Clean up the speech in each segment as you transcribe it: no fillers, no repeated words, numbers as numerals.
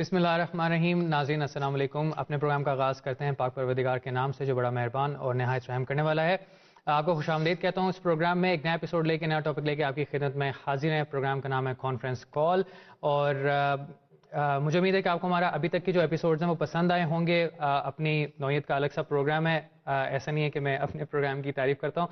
بسم اللہ الرحمن الرحیم. ناظرین السلام علیکم. اپنے پروگرام کا آغاز کرتے ہیں پاک پروردگار کے نام سے جو بڑا مہربان اور نہایت رحم کرنے والا ہے. آپ کو خوش آمدید کہتا ہوں. اس پروگرام میں ایک نیا ایپیسوڈ لے کے نیا ٹاپک لے کے آپ کی خدمت میں حاضر ہیں. پروگرام کا نام ہے کانفرنس کال اور مجھے امید ہے کہ آپ کو ہمارا ابھی تک کے جو ایپیسوڈز ہیں وہ پسند آئے ہوں گے. اپنی نوعیت کا الگ سا پروگرام ہے. ایسا نہیں ہے کہ میں اپنے پروگرام کی تعریف کرتا ہوں.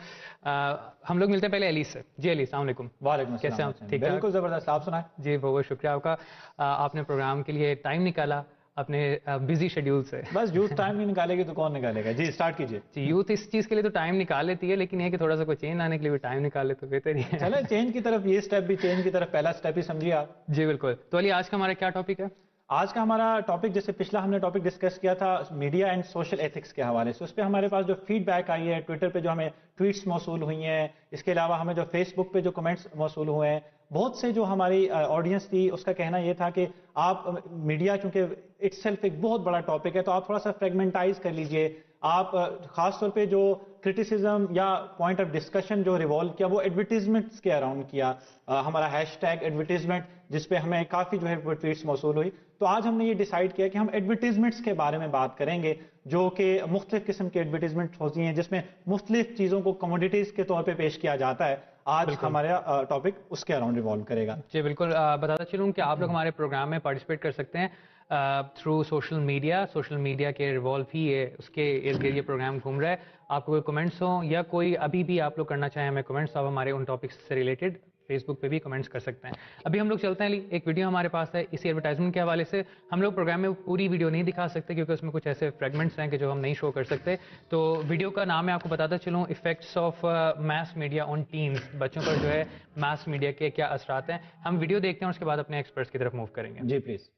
ہم لوگ ملتے ہیں پہلے علی سے. جی علی السلام علیکم. وعلیکم السلام. کیسے ہیں؟ ٹھیک بالکل زبردست. آپ سنائیں. جی بہت بہت شکریہ آپ کا. آپ نے پروگرام کے لیے ٹائم نکالا اپنے بزی شیڈیول سے. بس یوتھ ٹائم نہیں نکالے گی تو کون نکالے گا. جی اسٹارٹ کیجیے. جی یوتھ اس چیز کے لیے تو ٹائم نکال لیتی ہے لیکن یہ کہ تھوڑا سا کوئی چینج لانے کے لیے بھی ٹائم نکال لے تو بہتر ہی ہے. چلیں چینج کی طرف یہ سٹیپ بھی چینج کی طرف پہلا سٹیپ ہی سمجھیے آپ. جی بالکل. تو علی آج کا ہمارا کیا ٹاپک ہے؟ آج کا ہمارا ٹاپک جیسے پچھلا ہم نے ٹاپک ڈسکس کیا تھا میڈیا اینڈ سوشل ایتھکس کے حوالے سے. اس پہ ہمارے پاس جو فیڈ بیک آئی ہے ٹویٹر پہ جو ہمیں ٹویٹس موصول ہوئی ہیں, اس کے علاوہ ہمیں جو فیس بک پہ جو کمنٹس موصول ہوئے ہیں, بہت سے جو ہماری آڈینس تھی اس کا کہنا یہ تھا کہ آپ میڈیا چونکہ اٹ سیلف ایک بہت بڑا ٹاپک ہے تو آپ تھوڑا سا فریگمنٹائز کر لیجئے. آپ خاص طور پہ جو کرٹیسزم یا پوائنٹ آف ڈسکشن جو ریوالو کیا وہ ایڈورٹیزمنٹس کے اراؤنڈ کیا. ہمارا ہیش ٹیگ ایڈورٹیزمنٹ جس پہ ہمیں کافی جو ہے ٹویٹس موصول ہوئی. تو آج ہم نے یہ ڈیسائیڈ کیا کہ ہم ایڈورٹیزمنٹس کے بارے میں بات کریں گے جو کہ مختلف قسم کے ایڈورٹیزمنٹ ہوتی ہیں جس میں مختلف چیزوں کو کموڈیٹیز کے طور پہ پیش کیا جاتا ہے. آج ہمارا ٹاپک اس کے اراؤنڈ ریوالو کرے گا. جی بالکل. بتاتا چلوں کہ آپ لوگ ہمارے پروگرام میں پارٹیسپیٹ کر سکتے ہیں تھرو سوشل میڈیا کے ریوالو ہی ہے اس کے ارد گرد یہ پروگرام گھوم رہا ہے. آپ کو کوئی کمنٹس ہوں یا کوئی ابھی بھی آپ لوگ کرنا چاہیں ہمیں کمنٹس, آپ ہمارے ان ٹاپکس سے ریلیٹڈ فیس بک پہ بھی کمنٹس کر سکتے ہیں. ابھی ہم لوگ چلتے ہیں ایک ویڈیو ہمارے پاس ہے اسی ایڈورٹائزمنٹ کے حوالے سے. ہم لوگ پروگرام میں پوری ویڈیو نہیں دکھا سکتے کیونکہ اس میں کچھ ایسے فریگمنٹس ہیں کہ جو ہم نہیں شو کر سکتے. تو ویڈیو کا نام میں آپ کو بتاتا چلوں effects of mass media on teens. بچوں پر جو ہے میس میڈیا کے کیا اثرات ہیں. ہم ویڈیو دیکھتے ہیں اور اس کے بعد اپنے ایکسپرٹس کی طرف موو کریں گے. جی پلیز.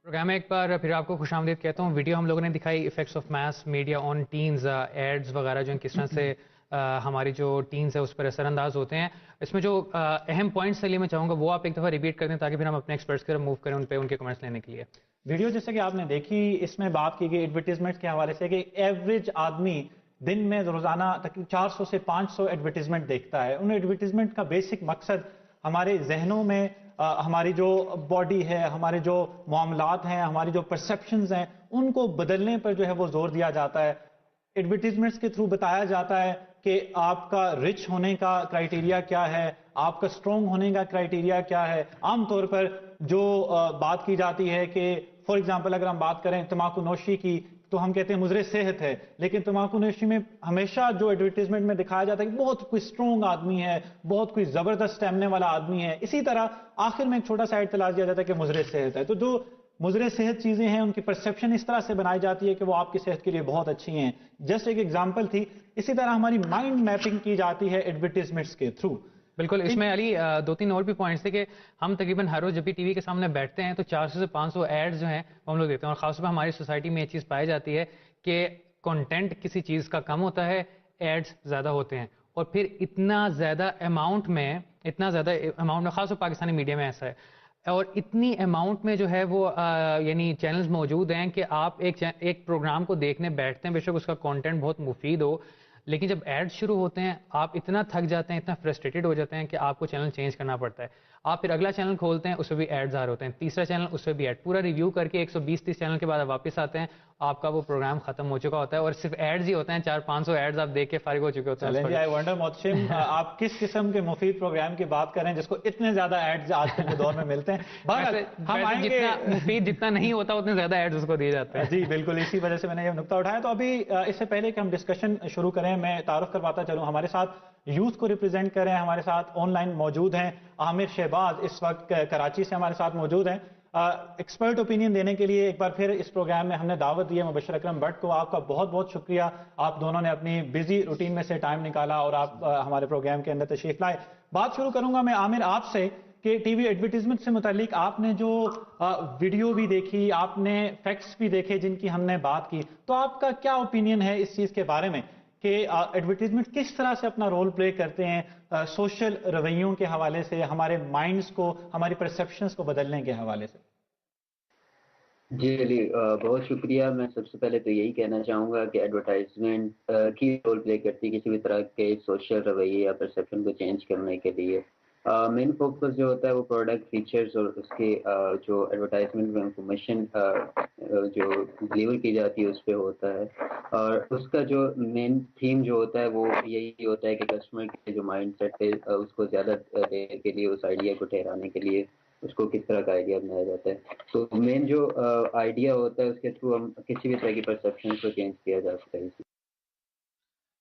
پروگرام میں ایک بار پھر آپ کو خوش آمدید کہتا ہوں. ویڈیو ہم لوگوں نے دکھائی effects of mass media on teens, ads وغیرہ جو کس طرح سے ہماری جو ٹینز ہے اس پر اثر انداز ہوتے ہیں. اس میں جو اہم پوائنٹس لیے میں چاہوں گا وہ آپ ایک دفعہ ریپیٹ کر دیں تاکہ پھر ہم اپنے ایکسپرٹس کی طرف موو کریں ان پہ ان کے کمنٹس لینے کے لیے. ویڈیو جیسے کہ آپ نے دیکھی اس میں بات کی گئی ایڈورٹیزمنٹ کے حوالے سے کہ ایوریج آدمی دن میں روزانہ تقریباً 400 سے 500 ایڈورٹیزمنٹ دیکھتا ہے. ان ایڈورٹیزمنٹ کا بیسک مقصد ہمارے ذہنوں میں ہماری جو باڈی ہے, ہمارے جو معاملات ہیں, ہماری جو پرسیپشنز ہیں ان کو بدلنے پر جو ہے وہ زور دیا جاتا ہے. ایڈورٹیزمنٹس کے تھرو بتایا جاتا ہے کہ آپ کا رچ ہونے کا کرائیٹیریا کیا ہے, آپ کا اسٹرانگ ہونے کا کرائیٹیریا کیا ہے. عام طور پر جو بات کی جاتی ہے کہ فار ایگزامپل اگر ہم بات کریں تمباکو نوشی کی تو ہم کہتے ہیں مضر صحت ہے, لیکن تمباکو نوشی میں ہمیشہ جو ایڈورٹیزمنٹ میں دکھایا جاتا ہے کہ بہت کوئی اسٹرانگ آدمی ہے, بہت کوئی زبردست اسٹیمنے والا آدمی ہے. اسی طرح آخر میں ایک چھوٹا سا اطلاع دیا جاتا ہے کہ مضر صحت ہے. تو جو مضر صحت چیزیں ہیں ان کی پرسیپشن اس طرح سے بنائی جاتی ہے کہ وہ آپ کی صحت کے لیے بہت اچھی ہیں. جسٹ ایک ایگزامپل تھی. اسی طرح ہماری مائنڈ میپنگ کی جاتی ہے ایڈورٹیزمنٹس کے تھرو. بالکل. اس میں علی دو تین اور بھی پوائنٹس تھے کہ ہم تقریباً ہر روز جب بھی ٹی وی کے سامنے بیٹھتے ہیں تو 400 سے 500 ایڈز جو ہیں وہ ہم لوگ دیکھتے ہیں, اور خاص طور پہ ہماری سوسائٹی میں یہ چیز پائی جاتی ہے کہ کنٹینٹ کسی چیز کا کم ہوتا ہے, ایڈز زیادہ ہوتے ہیں, اور پھر اتنا زیادہ اماؤنٹ میں خاص طور پاکستانی میڈیا میں ایسا ہے, اور اتنی اماؤنٹ میں جو ہے وہ یعنی چینلز موجود ہیں کہ آپ ایک پروگرام کو دیکھنے بیٹھتے ہیں, بے شک اس کا کانٹینٹ بہت مفید ہو, لیکن جب ایڈ شروع ہوتے ہیں آپ اتنا تھک جاتے ہیں, اتنا فرسٹریٹڈ ہو جاتے ہیں کہ آپ کو چینل چینج کرنا پڑتا ہے. آپ پھر اگلا چینل کھولتے ہیں, اس پہ بھی ایڈ ظاہر ہوتے ہیں, تیسرا چینل اس پہ بھی ایڈ, پورا ریویو کر کے 120-30 چینل کے بعد آپ واپس آتے ہیں, آپ کا وہ پروگرام ختم ہو چکا ہوتا ہے, اور صرف ایڈز ہی ہوتے ہیں, 400-500 ایڈز آپ دیکھ کے فارغ ہو چکے ہوتے ہیں. چلیں جی, آئی ونڈر محتشم آپ کس قسم کے مفید پروگرام کی بات کریں جس کو اتنے زیادہ ایڈز آج کل کے دور میں ملتے ہیں. ہم آئیں گے, مفید جتنا نہیں ہوتا اتنے زیادہ ایڈز اس کو دیے جاتے ہیں. جی بالکل, اسی وجہ سے میں نے یہ نقطہ اٹھایا. تو ابھی اس سے پہلے کہ ہم ڈسکشن شروع کریں, میں تعارف کرواتا چلوں, ہمارے ساتھ یوتھ کو ریپرزینٹ کریں, ہمارے ساتھ آن لائن موجود ہیں عامر شہباز, اس وقت کراچی سے ہمارے ساتھ موجود ہیں. ایکسپرٹ اوپینین دینے کے لیے ایک بار پھر اس پروگرام میں ہم نے دعوت دی ہے مبشر اکرم بٹ کو. آپ کا بہت بہت شکریہ, آپ دونوں نے اپنی بزی روٹین میں سے ٹائم نکالا اور آپ ہمارے پروگرام کے اندر تشریف لائے. بات شروع کروں گا میں عامر آپ سے کہ ٹی وی ایڈورٹیزمنٹ سے متعلق آپ نے جو ویڈیو بھی دیکھی, آپ نے فیکٹس بھی دیکھے جن کی ہم نے بات کی, تو آپ کا کیا اوپینین ہے اس چیز کے بارے میں کہ ایڈورٹیزمنٹ کس طرح سے اپنا رول پلے کرتے ہیں سوشل رویوں کے حوالے سے, ہمارے مائنڈز کو, ہماری پرسیپشنز کو بدلنے کے حوالے سے؟ جی علی, بہت شکریہ. میں سب سے پہلے تو یہی کہنا چاہوں گا کہ ایڈورٹائزمنٹ کی رول پلے کرتی ہے کسی بھی طرح کے سوشل رویے یا پرسیپشن کو چینج کرنے کے لیے. مین فوکس جو ہوتا ہے وہ پروڈکٹ فیچرز اور اس کے جو ایڈورٹائزمنٹ میں انفارمیشن جو ڈلیور کی جاتی ہے اس پہ ہوتا ہے, اور اس کا جو مین تھیم جو ہوتا ہے وہ یہی ہوتا ہے کہ کسٹمر کے جو مائنڈ سیٹ ہے اس کو زیادہ دیر کے لیے اس آئیڈیا کو ٹھہرانے کے لیے اس کو کس طرح کا آئیڈیا بنایا جاتا ہے. تو مین جو آئیڈیا ہوتا ہے اس کے تھرو ہم کسی بھی طرح کی پرسیپشن کو چینج کیا جا سکتا ہے.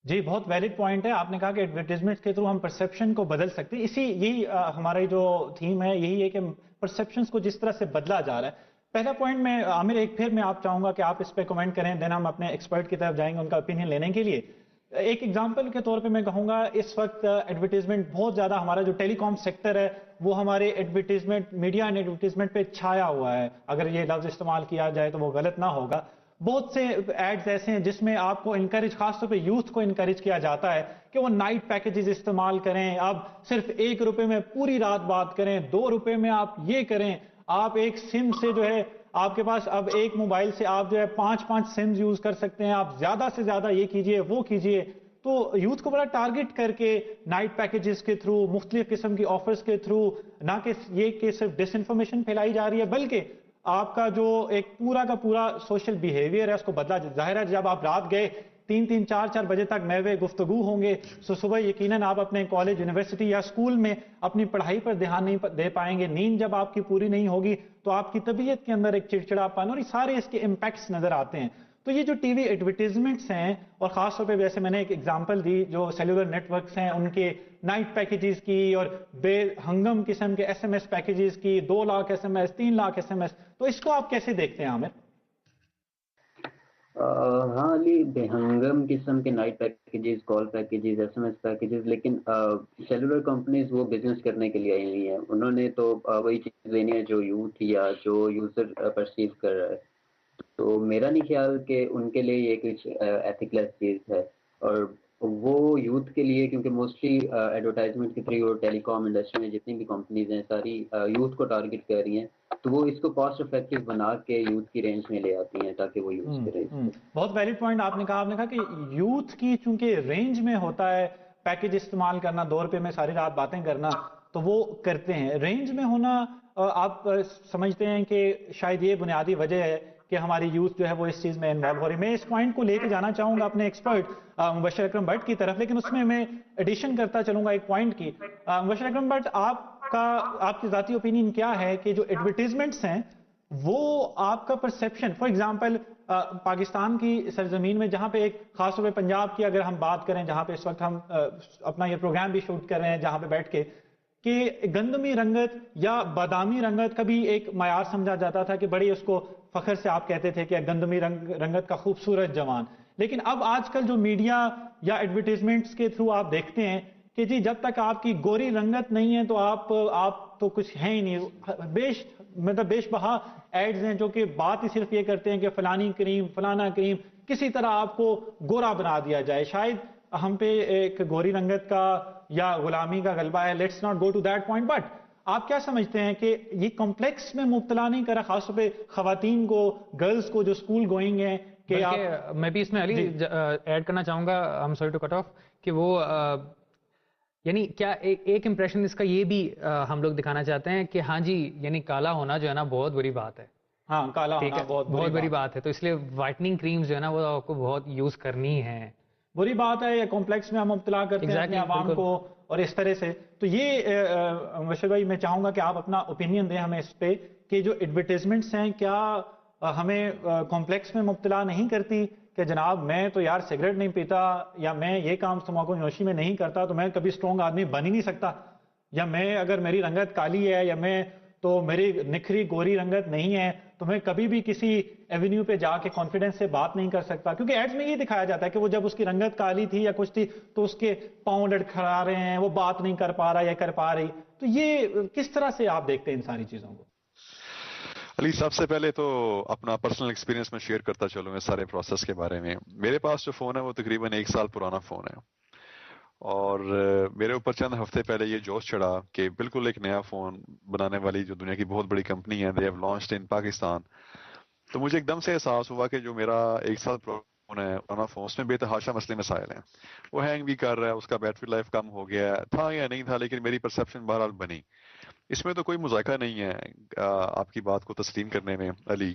جی بہت ویلڈ پوائنٹ ہے, آپ نے کہا کہ ایڈورٹیزمنٹ کے تھرو ہم پرسیپشن کو بدل سکتے ہیں. یہی ہماری جو تھیم ہے یہی ہے کہ پرسیپشنز کو جس طرح سے بدلا جا رہا ہے. پہلا پوائنٹ میں عامر ایک پھر میں آپ چاہوں گا کہ آپ اس پہ کمنٹ کریں, دین ہم اپنے ایکسپرٹ کی طرف جائیں گے ان کا اوپینین لینے کے لیے. ایک ایگزامپل کے طور پہ میں کہوں گا اس وقت ایڈورٹیزمنٹ بہت زیادہ, ہمارا جو ٹیلی کام سیکٹر ہے وہ ہمارے ایڈورٹیزمنٹ, میڈیا اینڈ ایڈورٹیزمنٹ پہ چھایا ہوا ہے. اگر یہ لفظ استعمال کیا جائے تو وہ غلط نہ ہوگا. بہت سے ایڈز ایسے ہیں جس میں آپ کو انکریج, خاص طور پہ یوتھ کو انکریج کیا جاتا ہے کہ وہ نائٹ پیکیجز استعمال کریں, اب صرف 1 روپے میں پوری رات بات کریں, 2 روپے میں آپ یہ کریں, آپ ایک سم سے جو ہے آپ کے پاس اب ایک موبائل سے آپ جو ہے 5 سمز یوز کر سکتے ہیں, آپ زیادہ سے زیادہ یہ کیجئے وہ کیجئے. تو یوتھ کو بڑا ٹارگٹ کر کے نائٹ پیکیجز کے تھرو, مختلف قسم کی آفرز کے تھرو, نہ کہ یہ کہ صرف ڈس انفارمیشن پھیلائی جا رہی ہے بلکہ آپ کا جو ایک پورا کا پورا سوشل بیہیویئر ہے اس کو بدلا. ظاہر ہے جب آپ رات گئے 3-3, 4-4 بجے تک محو گفتگو ہوں گے, صبح یقیناً آپ اپنے کالج, یونیورسٹی یا اسکول میں اپنی پڑھائی پر دھیان نہیں دے پائیں گے. نیند جب آپ کی پوری نہیں ہوگی تو آپ کی طبیعت کے اندر ایک چڑچڑاپن, اور یہ سارے اس کے امپیکٹس نظر آتے ہیں. تو یہ جو ٹی وی ایڈورٹیزمنٹس ہیں, اور خاص طور پہ جیسے میں نے ایک ایگزامپل دی جو سیلولر نیٹ ورکس ہیں ان کے نائٹ پیکیجز کی اور بے ہنگم قسم کے ایس ایم ایس پیکیجز کی, 2 lakh S M S, 3 lakh S M S, تو اس کو آپ کیسے دیکھتے ہیں عامر؟ ہاں علی, بے ہنگم قسم کے night packages, call packages, S M S packages, لیکن سیلولر کمپنیز وہ بزنس کرنے کے لیے آئی ہوئی ہیں. انہوں نے تو وہی چیز لینی ہے جو یوتھ یا جو یوزر پرسیو کر رہا ہے. تو میرا نہیں خیال کہ ان کے لیے یہ کچھ ایتھیکلیس چیز ہے, اور وہ یوتھ کے لیے, کیونکہ موسٹلی ایڈورٹائزمنٹ کے تھرو ٹیلی کام انڈسٹری میں جتنی بھی کمپنیز ہیں ساری یوتھ کو ٹارگٹ کر رہی ہیں, تو وہ اس کو کاسٹ افیکٹو بنا کے یوتھ کی رینج میں لے آتی ہیں تاکہ وہ یوز کریں. بہت ویلڈ پوائنٹ آپ نے کہا کہ یوتھ کی چونکہ رینج میں ہوتا ہے پیکیج استعمال کرنا, 2 روپے میں ساری رات باتیں کرنا, تو وہ کرتے ہیں. رینج میں ہونا آپ سمجھتے ہیں کہ شاید یہ بنیادی وجہ ہے کہ ہماری یوتھ جو ہے وہ اس چیز میں انوالو ہو رہی ہے. میں اس پوائنٹ کو لے کے جانا چاہوں گا اپنے ایکسپرٹ مبشر اکرم بٹ کی طرف, لیکن اس میں ایڈیشن کرتا چلوں گا ایک پوائنٹ کی. مبشر اکرم بٹ, آپ کی ذاتی اوپینین کیا ہے کہ جو ایڈورٹیزمنٹس ہیں وہ آپ کا پرسیپشن, فار ایگزامپل پاکستان کی سرزمین میں جہاں پہ ایک خاص طور پہ پنجاب کی اگر ہم بات کریں, جہاں پہ اس وقت ہم اپنا یہ پروگرام بھی شوٹ کر رہے ہیں, جہاں پہ بیٹھ کے کہ گندمی رنگت یا بادامی رنگت کا بھی ایک معیار سمجھا جاتا تھا کہ بڑی اس کو فخر سے آپ کہتے تھے کہ گندمی رنگت کا خوبصورت جوان. لیکن اب آج کل جو میڈیا یا ایڈورٹیزمنٹس کے تھرو آپ دیکھتے ہیں کہ جی جب تک آپ کی گوری رنگت نہیں ہے تو آپ تو کچھ ہیں ہی نہیں. بیش بہا ایڈز ہیں جو کہ بات ہی صرف یہ کرتے ہیں کہ فلانی کریم فلانا کریم کسی طرح آپ کو گورا بنا دیا جائے. شاید ہم پہ ایک گوری رنگت کا یا غلامی کا غلبہ ہے. Let's not go to that point. But آپ کیا سمجھتے ہیں کہ یہ کمپلیکس میں مبتلا نہیں کرا خاص طور پہ خواتین کو, گرلز کو جو اسکول گوئنگ ہیں؟ کہ بلکہ میں بھی اس میں علی ایڈ کرنا چاہوں گا, I am sorry to cut off, کہ وہ یعنی کیا ایک امپریشن اس کا یہ بھی ہم لوگ دکھانا چاہتے ہیں کہ ہاں جی یعنی کالا ہونا جو ہے نا بہت بری بات ہے. ہاں کالا ہونا بہت بری بات ہے, تو اس لیے وائٹننگ کریمز جو ہے نا وہ آپ کو بہت یوز کرنی ہے. بری بات ہے, یا کمپلیکس میں ہم مبتلا کرتے ہیں اپنے عوام کو اور اس طرح سے. تو یہ مبشر بھائی میں چاہوں گا کہ آپ اپنا اوپینین دیں ہمیں اس پہ کہ جو ایڈورٹیزمنٹس ہیں کیا ہمیں کمپلیکس میں مبتلا نہیں کرتی کہ جناب میں تو یار سگریٹ نہیں پیتا, یا میں یہ کام تمباکو نوشی میں نہیں کرتا تو میں کبھی اسٹرانگ آدمی بن ہی نہیں سکتا, یا میں اگر میری رنگت کالی ہے یا میں تو میری نکھری گوری رنگت نہیں ہے تو میں کبھی بھی کسی ایونیو پہ جا کے کانفیڈنس سے بات نہیں کر سکتا. کیونکہ ایڈز میں یہ دکھایا جاتا ہے کہ وہ جب اس کی رنگت کالی تھی یا کچھ تھی تو اس کے پاؤں لڑکھڑا رہے ہیں, وہ بات نہیں کر پا رہا یا کر پا رہی. تو یہ کس طرح سے آپ دیکھتے ہیں ان ساری چیزوں کو؟ علی سب سے پہلے تو اپنا پرسنل ایکسپیرینس میں شیئر کرتا چلوں اس سارے پروسیس کے بارے میں. میرے پاس جو فون ہے وہ تقریباً 1 سال پرانا فون ہے, اور میرے اوپر چند ہفتے پہلے یہ جوش چڑھا کہ بالکل ایک نیا فون بنانے والی جو دنیا کی بہت بڑی کمپنی ہے, they have launched in Pakistan. تو مجھے ایک دم سے احساس ہوا کہ جو میرا 1 سال فون ہے پرانا فون, اس میں بے تحاشا مسئلے مسائل ہیں. وہ ہینگ بھی کر رہا ہے, اس کا بیٹری لائف کم ہو گیا تھا یا نہیں تھا, لیکن میری پرسیپشن بہرحال بنی. اس میں تو کوئی مذائقہ نہیں ہے آپ کی بات کو تسلیم کرنے میں علی,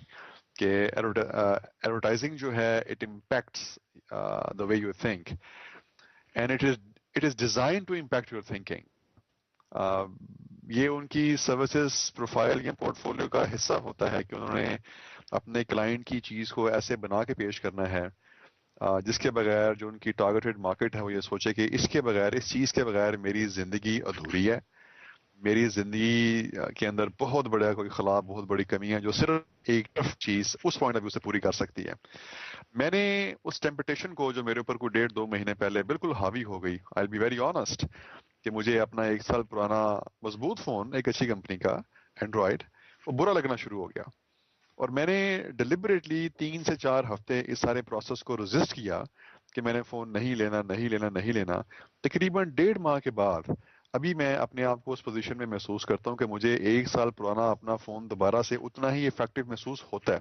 کہ ایڈورٹائزنگ جو ہے it impacts the way you think and it is designed to impact your thinking. یہ ان کی سروسز پروفائل یا پورٹ فولیو کا حصہ ہوتا ہے کہ انہوں نے اپنے کلائنٹ کی چیز کو ایسے بنا کے پیش کرنا ہے جس کے بغیر جو ان کی ٹارگیٹڈ مارکیٹ ہے وہ یہ سوچے کہ اس کے بغیر, اس چیز کے بغیر میری زندگی ادھوری ہے, میری زندگی کے اندر بہت بڑا کوئی خلا, بہت بڑی کمی ہے جو صرف ایک چیز اس پوائنٹ آف ویو سے پوری کر سکتی ہے. میں نے اس ٹیمپٹیشن کو جو میرے اوپر کوئی 1.5-2 مہینے پہلے بالکل حاوی ہو گئی, آئی بی ویری آنیسٹ, کہ مجھے اپنا 1 سال پرانا مضبوط فون ایک اچھی کمپنی کا اینڈرائڈ وہ برا لگنا شروع ہو گیا. اور میں نے ڈیلیبریٹلی 3 سے 4 ہفتے اس سارے پروسیس کو ریزسٹ کیا کہ میں نے فون نہیں لینا. تقریباً 1.5 ماہ کے بعد ابھی میں اپنے آپ کو اس پوزیشن میں محسوس کرتا ہوں کہ مجھے 1 سال پرانا اپنا فون دوبارہ سے اتنا ہی افیکٹو محسوس ہوتا ہے.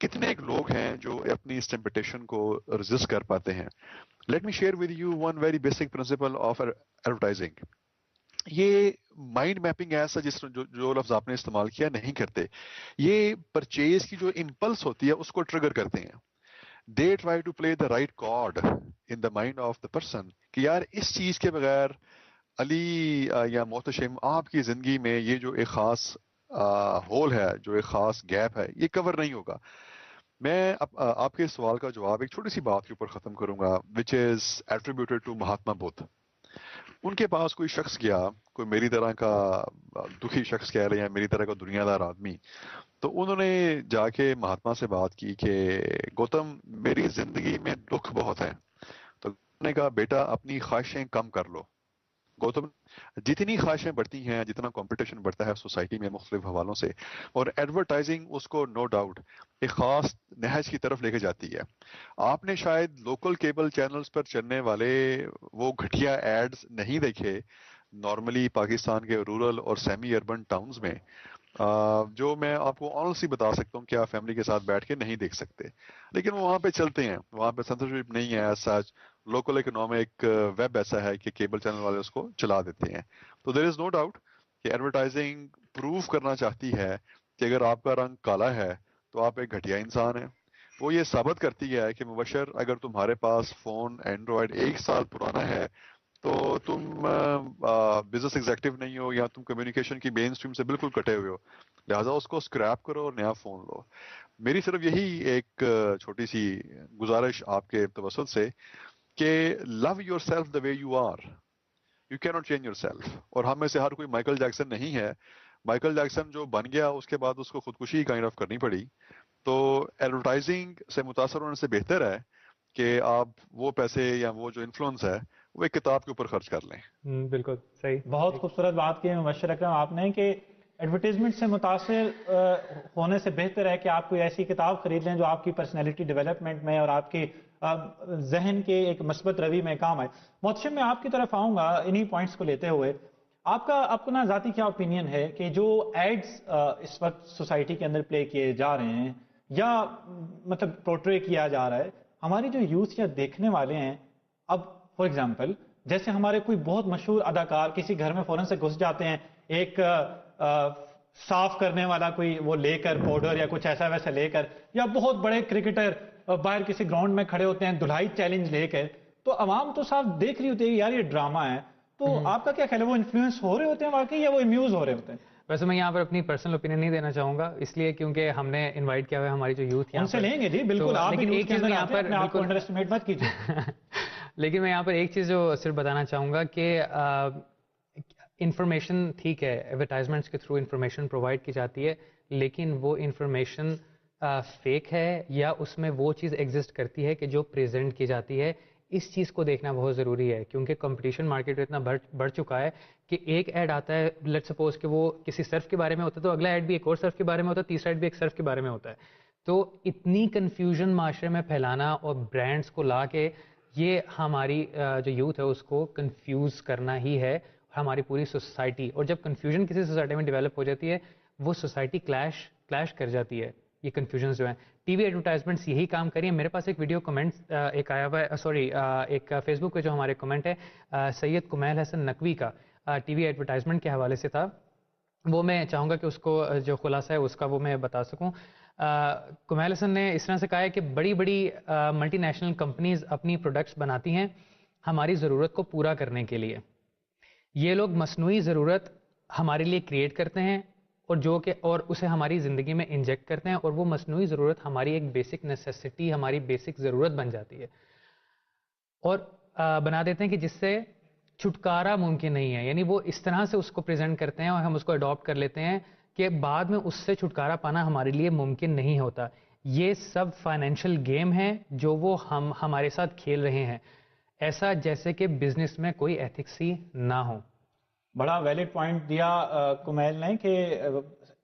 کتنے ایک لوگ ہیں جو اپنی اس ٹیمپٹیشن کو ریزسٹ کر پاتے ہیں. Let me share with you one very basic principle of advertising. یہ مائنڈ میپنگ ایسا جس جو لفظ آپ نے استعمال کیا نہیں کرتے, یہ پرچیز کی جو امپلس ہوتی ہے اس کو ٹریگر کرتے ہیں. They try to play the right card in the mind of the person کہ یار اس چیز کے بغیر علی یا محتشم آپ کی زندگی میں یہ جو ایک خاص ہول ہے, جو ایک خاص گیپ ہے, یہ کور نہیں ہوگا. میں آپ کے سوال کا جواب ایک چھوٹی سی بات کے اوپر ختم کروں گا which is attributed to Mahatma بدھ. ان کے پاس کوئی شخص گیا, کوئی میری طرح کا دکھی شخص کہہ رہے ہیں, میری طرح کا دنیا دار آدمی, تو انہوں نے جا کے مہاتما سے بات کی کہ گوتم میری زندگی میں دکھ بہت ہے. تو انہوں نے کہا بیٹا اپنی خواہشیں کم کر لو. گوتم جتنی خواہشیں بڑھتی ہیں, جتنا کمپٹیشن بڑھتا ہے سوسائٹی میں مختلف حوالوں سے, اور ایڈورٹائزنگ اس کو نو ڈاؤٹ ایک خاص نہج کی طرف لے کے جاتی ہے. آپ نے شاید لوکل کیبل چینلز پر چلنے والے وہ گھٹیا ایڈز نہیں دیکھے نارملی پاکستان کے رورل اور سیمی اربن ٹاؤنز میں, جو میں آپ کو آنیسٹلی بتا سکتا ہوں کہ آپ فیملی کے ساتھ بیٹھ کے نہیں دیکھ سکتے, لیکن وہ وہاں پہ چلتے ہیں. وہاں پہ سنسرشپ نہیں ہے as such. Local economic web ایسا ہے کہ کیبل چینل والے اس کو چلا دیتے ہیں. تو دیر از نو ڈاؤٹ کہ ایڈورٹائزنگ پروف کرنا چاہتی ہے کہ اگر آپ کا رنگ کالا ہے تو آپ ایک گھٹیا انسان ہیں. وہ یہ ثابت کرتی ہے کہ مبشر اگر تمہارے پاس فون اینڈرائڈ 1 سال پرانا ہے تو تم بزنس ایگزیکٹو نہیں ہو, یا تم کمیونیکیشن کی مین اسٹریم سے بالکل کٹے ہوئے ہو. لہٰذا اس کو اسکریپ کرو اور نیا فون لو. میری صرف یہی ایک چھوٹی سی گزارش آپ کے توسط سے کہ love yourself the way you are, you can not change yourself. اور ہم میں سے ہر کوئی مائیکل جیکسن نہیں ہے. مائیکل جیکسن جو بن گیا اس کے بعد اس کو خودکشی کائنڈ آف کرنی پڑی. تو ایڈورٹائزنگ سے متاثر ہونے سے بہتر ہے کہ آپ وہ پیسے یا وہ جو انفلوئنس ہے وہ ایک کتاب کے اوپر خرچ کر لیں. بالکل صحیح. بہت خوبصورت بات کی مبشر اکرم آپ نے کہ ایڈورٹیزمنٹ سے متاثر ہونے سے بہتر ہے کہ آپ کوئی ایسی کتاب خرید لیں جو آپ کی پرسنالٹی ڈیولپمنٹ میں اور آپ کی ذہن کے ایک مثبت روی میں کام آئے. محتشم میں آپ کی طرف آؤں گا انہی پوائنٹس کو لیتے ہوئے. آپ کو نا ذاتی کیا اوپینین ہے کہ جو ایڈز اس وقت سوسائٹی کے اندر پلے کیے جا رہے ہیں یا مطلب پورٹرے کیا جا رہا ہے, ہماری جو یوتھ یا دیکھنے والے ہیں, اب فار ایگزامپل جیسے ہمارے کوئی بہت مشہور اداکار کسی گھر میں فوراً سے گھس جاتے ہیں, ایک صاف کرنے والا کوئی وہ لے کر پاؤڈر یا کچھ ایسا ویسا لے کر, یا بہت بڑے کرکٹر باہر کسی گراؤنڈ میں کھڑے ہوتے ہیں دھلائی چیلنج لے کر, تو عوام تو صاحب دیکھ رہی ہوتی ہے یار یہ ڈرامہ ہے. تو آپ کا کیا خیال ہے, وہ انفلوئنس ہو رہے ہوتے ہیں واقعی یا وہ امیوز ہو رہے ہوتے ہیں؟ ویسے میں یہاں پر اپنی پرسنل اوپینین نہیں دینا چاہوں گا, اس لیے کیونکہ ہم نے انوائٹ کیا ہوا ہے ہماری جو یوتھ ان سے لیں گے جی بالکل, آپ لیکن ایک چیز میں یہاں پر آپ کو انڈر اسٹیمیٹ مت کیجیے. لیکن میں یہاں پر ایک چیز جو صرف بتانا چاہوں گا کہ انفارمیشن ٹھیک ہے, ایڈورٹائزمنٹس کے تھرو انفارمیشن پرووائڈ کی جاتی ہے, لیکن وہ انفارمیشن فیک ہے یا اس میں وہ چیز ایگزسٹ کرتی ہے کہ جو پریزنٹ کی جاتی ہے. اس چیز کو دیکھنا بہت ضروری ہے کیونکہ کمپٹیشن مارکیٹ اتنا بڑھ چکا ہے کہ ایک ایڈ آتا ہے, لیٹ سپوز کہ وہ کسی سرف کے بارے میں ہوتا ہے تو اگلا ایڈ بھی ایک اور سرف کے بارے میں ہوتا ہے, تیسرا ایڈ بھی ایک سرف کے بارے میں ہوتا ہے. تو اتنی کنفیوژن معاشرے میں پھیلانا اور برانڈس کو لا کے یہ ہماری جو یوتھ ہے اس کو کنفیوز کرنا ہی ہے, ہماری پوری سوسائٹی. اور جب کنفیوژن کسی سوسائٹی میں ڈیولپ ہو جاتی ہے وہ سوسائٹی کلیش کر جاتی ہے. یہ کنفیوژنز جو ہیں ٹی وی ایڈورٹائزمنٹس یہی کام کریے. میرے پاس ایک ویڈیو کمنٹ ایک آیا ہوا ہے, سوری ایک فیس بک پہ جو ہمارے کمنٹ ہے سید کمیل حسن نقوی کا ٹی وی ایڈورٹائزمنٹ کے حوالے سے تھا, وہ میں چاہوں گا کہ اس کو جو خلاصہ ہے اس کا وہ میں بتا سکوں. کمیل حسن نے اس طرح سے کہا ہے کہ بڑی بڑی ملٹی نیشنل کمپنیز اپنی پروڈکٹس بناتی ہیں ہماری ضرورت کو پورا کرنے کے لیے. یہ لوگ مصنوعی ضرورت ہمارے لیے کریٹ کرتے ہیں اور اسے ہماری زندگی میں انجیکٹ کرتے ہیں, اور وہ مصنوعی ضرورت ہماری ایک بیسک نیسیسٹی, ہماری بیسک ضرورت بن جاتی ہے اور بنا دیتے ہیں کہ جس سے چھٹکارا ممکن نہیں ہے. یعنی وہ اس طرح سے اس کو پریزنٹ کرتے ہیں اور ہم اس کو اڈاپٹ کر لیتے ہیں کہ بعد میں اس سے چھٹکارا پانا ہمارے لیے ممکن نہیں ہوتا. یہ سب فائنینشیل گیم ہے جو وہ ہمارے ساتھ کھیل رہے ہیں, ایسا جیسے کہ بزنس میں کوئی ایتھکس ہی نہ ہو. بڑا ویلڈ پوائنٹ دیا کمیل نے کہ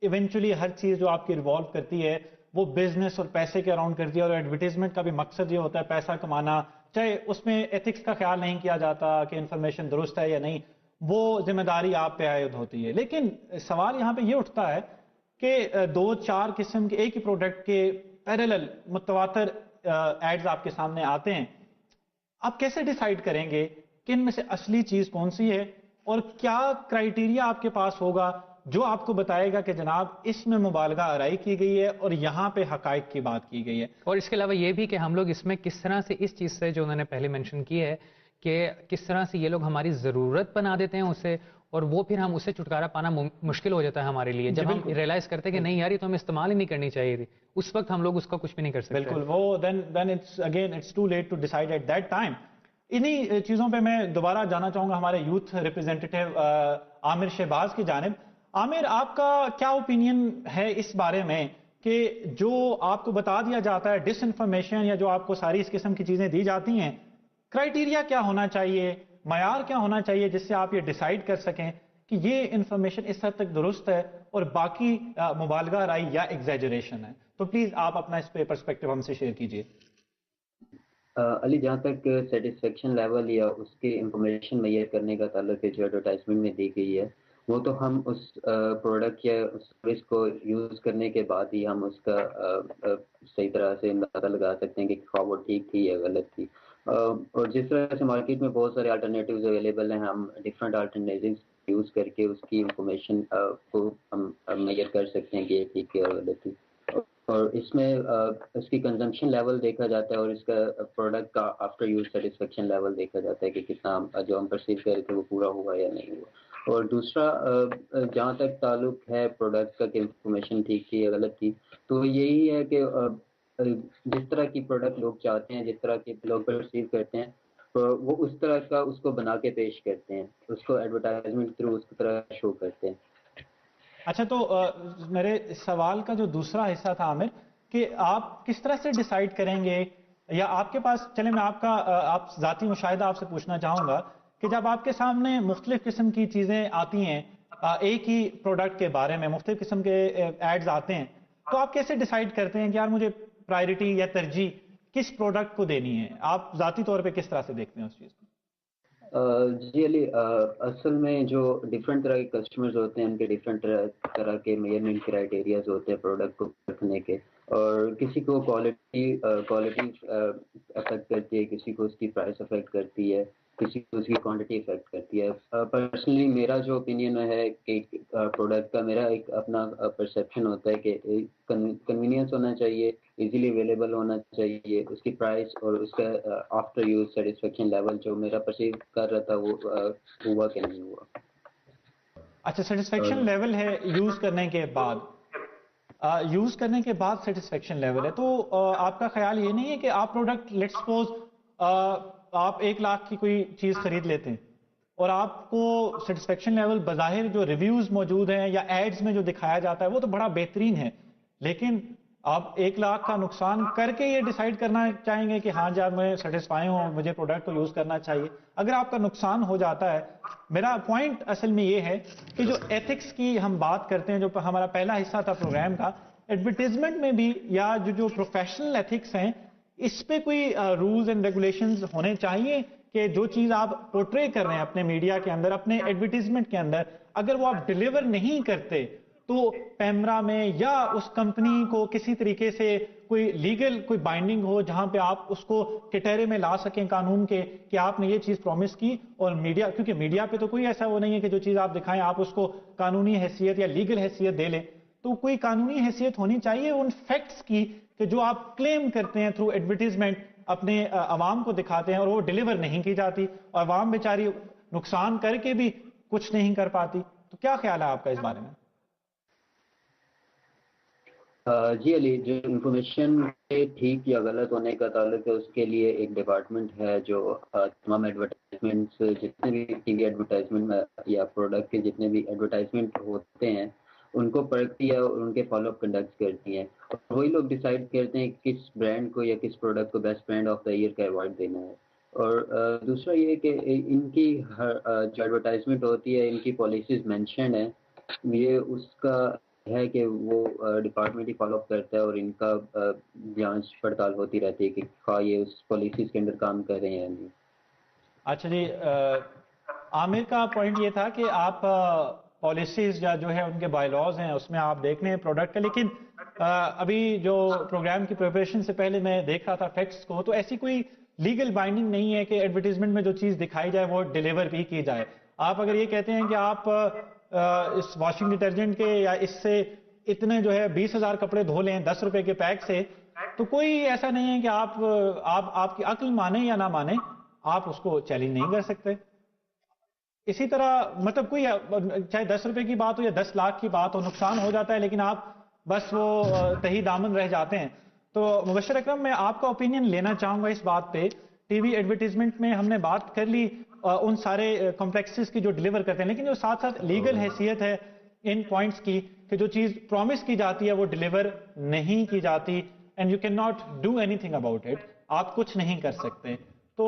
ایونچولی ہر چیز جو آپ کی ریوالو کرتی ہے وہ بزنس اور پیسے کے اراؤنڈ کرتی ہے, اور ایڈورٹیزمنٹ کا بھی مقصد یہ ہوتا ہے پیسہ کمانا, چاہے اس میں ایتھکس کا خیال نہیں کیا جاتا کہ انفارمیشن درست ہے یا نہیں, وہ ذمہ داری آپ پہ عائد ہوتی ہے. لیکن سوال یہاں پہ یہ اٹھتا ہے کہ 2-4 قسم کے ایک ہی پروڈکٹ کے پیریلل متواتر ایڈز آپ کے سامنے آتے ہیں, آپ کیسے ڈیسائیڈ کریں گے کہ ان میں سے اصلی چیز کون سی ہے, اور کیا کرائیٹیریا آپ کے پاس ہوگا جو آپ کو بتائے گا کہ جناب اس میں مبالغہ آرائی کی گئی ہے اور یہاں پہ حقائق کی بات کی گئی ہے. اور اس کے علاوہ یہ بھی کہ ہم لوگ اس میں کس طرح سے اس چیز سے جو انہوں نے پہلے مینشن کی ہے کہ کس طرح سے یہ لوگ ہماری ضرورت بنا دیتے ہیں اسے, اور وہ پھر ہم اسے چھٹکارا پانا مشکل ہو جاتا ہے ہمارے لیے جب ہم ریئلائز کرتے ہیں کہ نہیں یار یہ تو ہمیں استعمال ہی نہیں کرنی چاہیے تھی, اس وقت ہم لوگ اس کا کچھ بھی نہیں کر سکتے. بالکل, وہ then it's again it's too late to decide at that time. انہی چیزوں پہ میں دوبارہ جانا چاہوں گا ہمارے یوتھ ریپرزینٹیٹیو عامر شہباز کی جانب. عامر, آپ کا کیا اوپینین ہے اس بارے میں کہ جو آپ کو بتا دیا جاتا ہے ڈس انفارمیشن یا جو آپ کو ساری اس قسم کی چیزیں دی جاتی ہیں, کرائیٹیریا کیا ہونا چاہیے, معیار کیا ہونا چاہیے جس سے آپ یہ ڈیسائیڈ کر سکیں کہ یہ انفارمیشن اس حد تک درست ہے اور باقی مبالغہ آرائی یا ایگزیجریشن ہے؟ تو پلیز آپ اپنا اس پہ پرسپیکٹو ہم سے شیئر کیجیے. علی, جہاں تک سیٹسفیکشن لیول یا اس کی انفارمیشن میئر کرنے کا تعلق ہے جو ایڈورٹائزمنٹ میں دی گئی ہے, وہ تو ہم اس پروڈکٹ یا اس سروس کو یوز کرنے کے بعد ہی ہم اس کا صحیح طرح سے اندازہ لگا سکتے ہیں کہ خواہ وہ ٹھیک تھی یا غلط تھی. اور جس طرح سے مارکیٹ میں بہت سارے الٹرنیٹیوز اویلیبل ہیں, ہم ڈفرینٹ الٹرنیٹیوز یوز کر کے اس کی انفارمیشن کو ہم میئر کر سکتے ہیں کہ یہ ٹھیک ہے اور غلط تھی. اور اس میں اس کی کنزمپشن لیول دیکھا جاتا ہے اور اس کا پروڈکٹ کا آفٹر یوز سیٹسفیکشن لیول دیکھا جاتا ہے کہ کتنا جو ہم پرسیو کر رہے تھے وہ پورا ہوا یا نہیں ہوا. اور دوسرا جہاں تک تعلق ہے پروڈکٹ کا کہ انفارمیشن ٹھیک تھی یا غلط تھی, تو یہی ہے کہ جس طرح کی پروڈکٹ لوگ چاہتے ہیں, جس طرح کے لوگ پرسیو کرتے ہیں, وہ اس طرح کا اس کو بنا کے پیش کرتے ہیں, اس کو ایڈورٹائزمنٹ تھرو اس کی طرح شو کرتے ہیں. اچھا, تو میرے سوال کا جو دوسرا حصہ تھا عامر کہ آپ کس طرح سے ڈیسائیڈ کریں گے یا آپ کے پاس چلے میں آپ ذاتی مشاہدہ آپ سے پوچھنا چاہوں گا کہ جب آپ کے سامنے مختلف قسم کی چیزیں آتی ہیں ایک ہی پروڈکٹ کے بارے میں مختلف قسم کے ایڈز آتے ہیں تو آپ کیسے ڈیسائیڈ کرتے ہیں کہ یار مجھے پرائرٹی یا ترجیح کس پروڈکٹ کو دینی ہے؟ آپ ذاتی طور پہ کس طرح سے دیکھتے ہیں اس چیز کو؟ جی علی، اصل میں جو ڈفرینٹ طرح کے کسٹمرز ہوتے ہیں ان کے ڈفرینٹ طرح کے میجرمنٹ کرائٹیریاز ہوتے ہیں پروڈکٹ کو رکھنے کے، اور کسی کو کوالٹی افیکٹ کرتی ہے، کسی کو اس کی پرائس افیکٹ کرتی ہے، کسی کو اس کی کوانٹٹی افیکٹ کرتی ہے. پرسنلی میرا جو اوپینین ہے کہ پروڈکٹ کا، میرا ایک اپنا پرسیپشن ہوتا ہے کہ کنوینئنس ہونا چاہیے، ایزیلی اویلیبل ہونا چاہیے، اس کی پرائس اور اس کا آفٹر یوز سیٹسفیکشن لیول جو میرا پرسیو کر رہا تھا وہ ہوا کہ نہیں ہوا. اچھا، سیٹسفیکشن لیول ہے یوز کرنے کے بعد، سیٹسفیکشن لیول ہے. تو آپ کا خیال یہ نہیں ہے کہ آپ پروڈکٹ لیٹ سپوز آپ 1 لاکھ کی کوئی چیز خرید لیتے ہیں اور آپ کو سیٹسفیکشن لیول بظاہر جو ریویوز موجود ہیں یا ایڈز میں جو دکھایا جاتا ہے وہ تو بڑا بہترین ہے، لیکن آپ 1 لاکھ کا نقصان کر کے یہ ڈیسائیڈ کرنا چاہیں گے کہ ہاں جب میں سیٹسفائی ہوں مجھے پروڈکٹ کو یوز کرنا چاہیے. اگر آپ کا نقصان ہو جاتا ہے، میرا پوائنٹ اصل میں یہ ہے کہ جو ایتھکس کی ہم بات کرتے ہیں، جو ہمارا پہلا حصہ تھا پروگرام کا، ایڈورٹیزمنٹ میں بھی یا جو پروفیشنل ایتھکس ہیں اس پہ کوئی رولز اینڈ ریگولیشنز ہونے چاہیے کہ جو چیز آپ پورٹرے کر رہے ہیں اپنے میڈیا کے اندر، اپنے ایڈورٹیزمنٹ کے اندر، اگر وہ آپ ڈیلیور نہیں کرتے تو پیمرا میں یا اس کمپنی کو کسی طریقے سے کوئی لیگل کوئی بائنڈنگ ہو جہاں پہ آپ اس کو کٹہرے میں لا سکیں قانون کے کہ آپ نے یہ چیز پرومس کی. اور میڈیا، کیونکہ میڈیا پہ تو کوئی ایسا وہ نہیں ہے کہ جو چیز آپ دکھائیں آپ اس کو قانونی حیثیت یا لیگل حیثیت دے لیں، تو کوئی قانونی حیثیت ہونی چاہیے ان فیکٹس کی کہ جو آپ کلیم کرتے ہیں تھرو ایڈورٹیزمنٹ اپنے عوام کو دکھاتے ہیں اور وہ ڈیلیور نہیں کی جاتی اور عوام بیچاری نقصان کر کے بھی کچھ نہیں کر پاتی. تو کیا خیال ہے آپ کا اس بارے میں؟ جی علی، جو انفارمیشن کے ٹھیک یا غلط ہونے کا تعلق ہے اس کے لیے ایک ڈپارٹمنٹ ہے جو تمام ایڈورٹائزمنٹ جتنے بھی ٹی وی ایڈورٹائزمنٹ یا پروڈکٹ کے جتنے بھی ایڈورٹائزمنٹ ہوتے ہیں ان کو پڑھتی ہے اور ان کے فالو اپ کنڈکٹ کرتی ہیں، اور وہی لوگ ڈیسائیڈ کرتے ہیں کس برانڈ کو یا کس پروڈکٹ کو best brand of the year کا ایوارڈ دینا ہے. اور دوسرا یہ کہ ان کی جو ایڈورٹائزمنٹ ہوتی ہے ان کی پالیسیز مینشنڈ ہیں، یہ اس کا ہے کہ وہ ڈپارٹمنٹ ہی فالو اپ کرتا ہے اور ان کا جانچ پڑتال ہوتی رہتی ہے کہ خواہ یہ اس پالیسیز کے اندر کام کر رہے ہیں یا نہیں. اچھا جی، عامر کا پوائنٹ یہ تھا کہ آپ پالیسیز یا جو ہے ان کے بائی لاز ہیں اس میں آپ دیکھ لیں پروڈکٹ کا، لیکن ابھی جو پروگرام کی پریپریشن سے پہلے میں دیکھ رہا تھا فیکٹس کو، تو ایسی کوئی لیگل بائنڈنگ نہیں ہے کہ ایڈورٹیزمنٹ میں جو چیز دکھائی جائے وہ ڈیلیور بھی کی جائے. آپ اگر یہ کہتے ہیں کہ آپ اس واشنگ ڈٹرجنٹ کے یا اس سے اتنے جو ہے 20,000 کپڑے دھو لیں 10 روپے کے پیک سے، تو کوئی ایسا نہیں ہے کہ آپ کی عقل مانے یا نہ مانے آپ اس کو چیلنج نہیں کر سکتے. اسی طرح مطلب کوئی چاہے 10 روپے کی بات ہو یا 10 لاکھ کی بات ہو، نقصان ہو جاتا ہے لیکن آپ بس وہ تہی دامن رہ جاتے ہیں. تو مبشر اکرم، میں آپ کا اوپینین لینا چاہوں گا اس بات پہ. ٹی وی ایڈورٹیزمنٹ میں ہم نے بات کر لی ان سارے کمپلیکسز کی جو ڈیلیور کرتے ہیں، لیکن جو ساتھ ساتھ لیگل حیثیت ہے ان پوائنٹس کی کہ جو چیز پرومس کی جاتی ہے وہ ڈیلیور نہیں کی جاتی، and you can not do anything about it, آپ کچھ نہیں کر سکتے. تو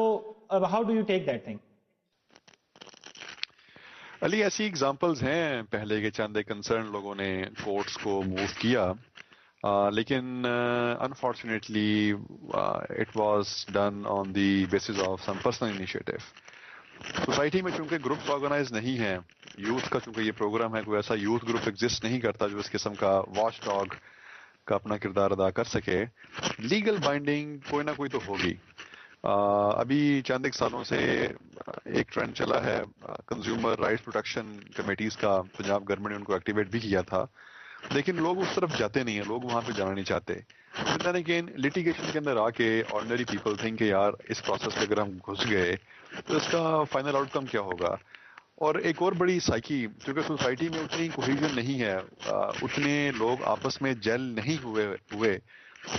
how do you take that thing? Ali, ایسی ایگزامپلز ہیں پہلے کے چند کنسرن لوگوں نے کورٹس کو موو کیا، لیکن unfortunately it was done on the basis of some personal initiative. Society میں چونکہ گروپس آرگنائز نہیں ہیں، یوتھ کا چونکہ یہ پروگرام ہے، کوئی ایسا یوتھ گروپ ایگزسٹ نہیں کرتا جو اس قسم کا واچ ڈاگ کا اپنا کردار ادا کر سکے. لیگل بائنڈنگ کوئی نہ کوئی تو ہوگی. ابھی چند ایک سالوں سے ایک ٹرینڈ چلا ہے کنزیومر رائٹس پروٹیکشن کمیٹیز کا، پنجاب گورنمنٹ نے ان کو ایکٹیویٹ بھی کیا تھا، لیکن لوگ اس طرف جاتے نہیں ہیں، لوگ وہاں پہ جانا نہیں چاہتے. لیکن لٹیگیشن کے اندر آ کے آرڈنری پیپل تھنک کہ یار اس پروسیس پہ اگر ہم گھس گئے تو اس کا فائنل آؤٹ کم کیا ہوگا. اور ایک اور بڑی سائیکی، کیونکہ سوسائٹی میں اتنی کوہیژن نہیں ہے، اتنے لوگ آپس میں جیل نہیں ہوئے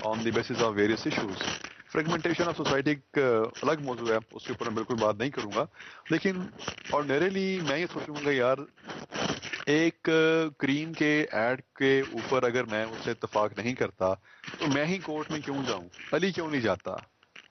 on the basis of various issues. Fragmentation of society ایک الگ موضوع ہے، اس کے اوپر میں بالکل بات نہیں کروں گا، لیکن آرڈنریلی میں یہ سوچوں گا یار ایک کریم کے ایڈ کے اوپر اگر میں اس سے اتفاق نہیں کرتا تو میں ہی کورٹ میں کیوں جاؤں؟ علی کیوں نہیں جاتا؟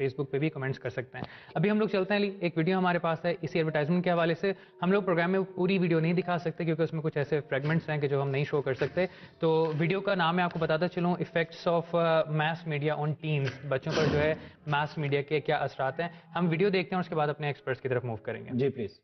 فیس بک پہ بھی کمنٹس کر سکتے ہیں. ابھی ہم لوگ چلتے ہیں علی, ایک ویڈیو ہمارے پاس ہے اسی ایڈورٹائزمنٹ کے حوالے سے. ہم لوگ پروگرام میں پوری ویڈیو نہیں دکھا سکتے کیونکہ اس میں کچھ ایسے فریگمنٹس ہیں کہ جو ہم نہیں شو کر سکتے. تو ویڈیو کا نام میں آپ کو بتاتا چلوں, effects of mass media on teens, بچوں پر جو ہے میس میڈیا کے کیا اثرات ہیں. ہم ویڈیو دیکھتے ہیں اور اس کے بعد اپنے ایکسپرٹس کی طرف موو کریں گے. جی پلیز.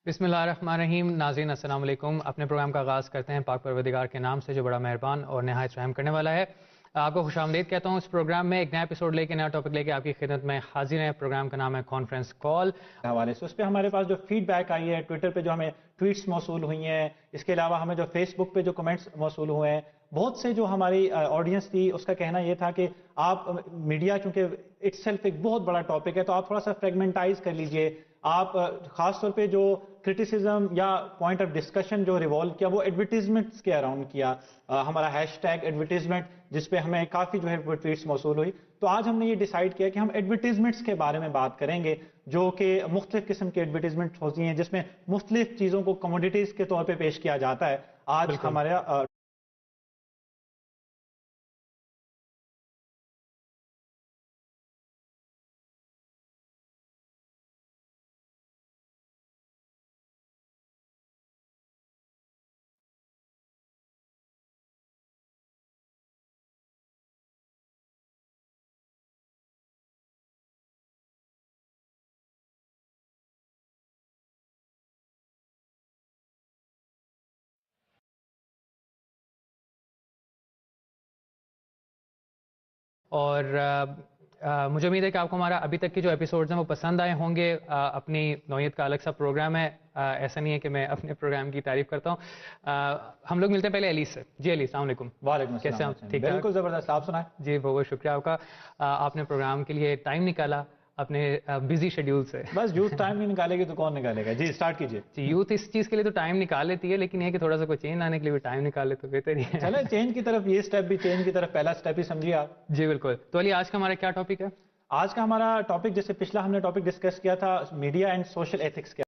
بسم اللہ الرحمن الرحیم. ناظرین السلام علیکم. اپنے پروگرام کا آغاز کرتے ہیں پاک پروردگار کے نام سے جو بڑا مہربان اور نہایت رحم کرنے والا ہے. آپ کو خوش آمدید کہتا ہوں. اس پروگرام میں ایک نیا ایپیسوڈ لے کے, نیا ٹاپک لے کے آپ کی خدمت میں حاضر ہیں. پروگرام کا نام ہے کانفرنس کال. حوالے سے اس پہ ہمارے پاس جو فیڈ بیک آئی ہے, ٹویٹر پہ جو ہمیں ٹویٹس موصول ہوئی ہیں, اس کے علاوہ ہمیں جو فیس بک پہ جو کمنٹس موصول ہوئے ہیں, بہت سے جو ہماری آڈینس تھی اس کا کہنا یہ تھا کہ آپ میڈیا چونکہ اٹ سیلف ایک بہت بڑا ٹاپک ہے تو آپ تھوڑا سا فریگمنٹائز کر لیجئے. آپ خاص طور پہ جو کرٹیسزم یا پوائنٹ آف ڈسکشن جو ریوالو کیا وہ ایڈورٹیزمنٹس کے اراؤنڈ کیا. ہمارا ہیش ٹیگ ایڈورٹیزمنٹ جس پہ ہمیں کافی جو ہے ٹویٹس موصول ہوئی. تو آج ہم نے یہ ڈیسائیڈ کیا کہ ہم ایڈورٹیزمنٹس کے بارے میں بات کریں گے, جو کہ مختلف قسم کے ایڈورٹیزمنٹ ہوتی ہیں جس میں مختلف چیزوں کو کموڈیٹیز کے طور پہ پیش کیا جاتا ہے. آج ہمارے اور مجھے امید ہے کہ آپ کو ہمارا ابھی تک کے جو ایپیسوڈز ہیں وہ پسند آئے ہوں گے. اپنی نوعیت کا الگ سا پروگرام ہے, ایسا نہیں ہے کہ میں اپنے پروگرام کی تعریف کرتا ہوں. ہم لوگ ملتے ہیں پہلے علی سے. جی علی السلام علیکم. وعلیکم السلام. کیسے ہیں؟ ٹھیک بالکل زبردست. آپ سنائیں. جی بہت شکریہ آپ کا. آپ نے پروگرام کے لیے ٹائم نکالا اپنے بزی شیڈیول سے. بس یوتھ ٹائم نہیں نکالے گی تو کون نکالے گا. جی سٹارٹ کیجئے. جی یوتھ اس چیز کے لیے تو ٹائم نکال لیتی ہے, لیکن یہ کہ تھوڑا سا کوئی چینج آنے کے لیے بھی ٹائم نکال لے تو بہتر ہی ہے. چلیں چینج کی طرف, یہ سٹیپ بھی چینج کی طرف پہلا سٹیپ ہی سمجھیے آپ. جی بالکل. تو علی آج کا ہمارا کیا ٹاپک ہے؟ آج کا ہمارا ٹاپک, جیسے پچھلا ہم نے ٹاپک ڈسکس کیا تھا میڈیا اینڈ سوشل ایتھکس کے